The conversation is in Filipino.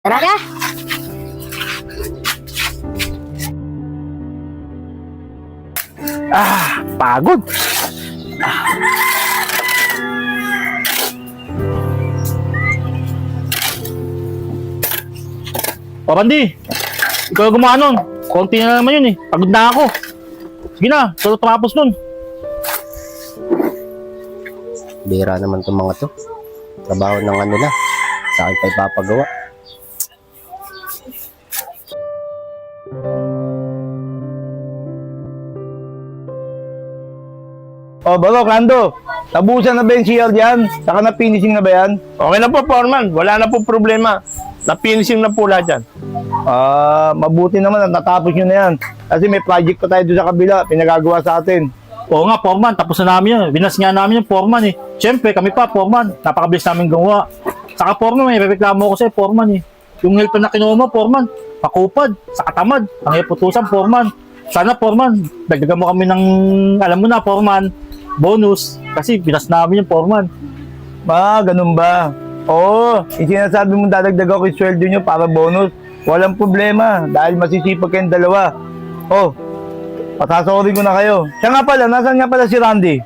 Tara! Pagod. O, Randy, ikaw gumawa nun. Konti na naman yun eh. Pagod na ako. Sige na, solo tumapos nun. Bira naman itong mga to. Trabaho ng ano nila. Sa akin pa ipapagawa. O, Barok, Lando, tabusan na ba yung CR dyan? Saka na finishing na ba yan? Okay na po, Foreman. Wala na po problema. Na-finishing na po lahat yan. Mabuti naman at natapos nyo na yan. Kasi may project pa tayo doon sa kabila, pinagagawa sa atin. Oo nga, Foreman. Tapos na namin yan. Binas nga namin yung Foreman eh. Siyempre, kami pa, Foreman. Napakabilis namin gawa. Saka, Foreman, may reklamo ko sa'yo, Foreman eh. Yung helper na kinuha mo, Foreman, pakupad, sa katamad, pangiputusan, Foreman. Sana, Foreman, dagdagan mo kami ng, alam mo na, Foreman, bonus. Kasi binas namin yung Foreman. Ganun ba? Oo, yung sinasabi mong dadagdag ako yung sweldo nyo para bonus. Walang problema, dahil masisipag kayong dalawa. Oh, pasasorin ko na kayo. Siya nga pala, nasaan nga pala si Randy?